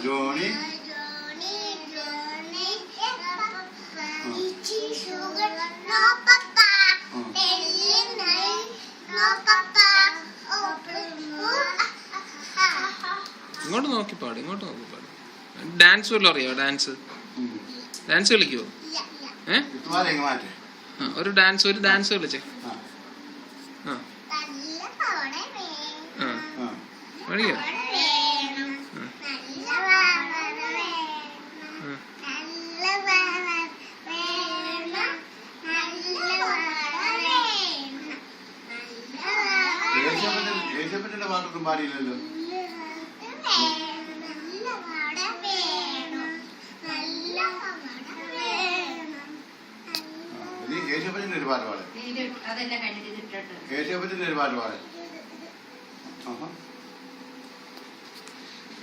Johnny ഇങ്ങോട്ട് നോക്കി പാട്, ഇങ്ങോട്ട് നോക്കി പാട്. ഡാൻസ് വല്ലതും അറിയോ? ഡാൻസ് കളിക്കുവോ? ഒരു ഡാൻസ് കളിച്ചേ. പഠിക്കോ? യേശപ്പന്റെ പാട്ടൊന്നും പാടിയില്ലല്ലോ. യേശപ്പന്റെ ഒരു പാട്ട് പാട്. യേശപ്പന്റെ ഒരു പാട്ട് പാട്.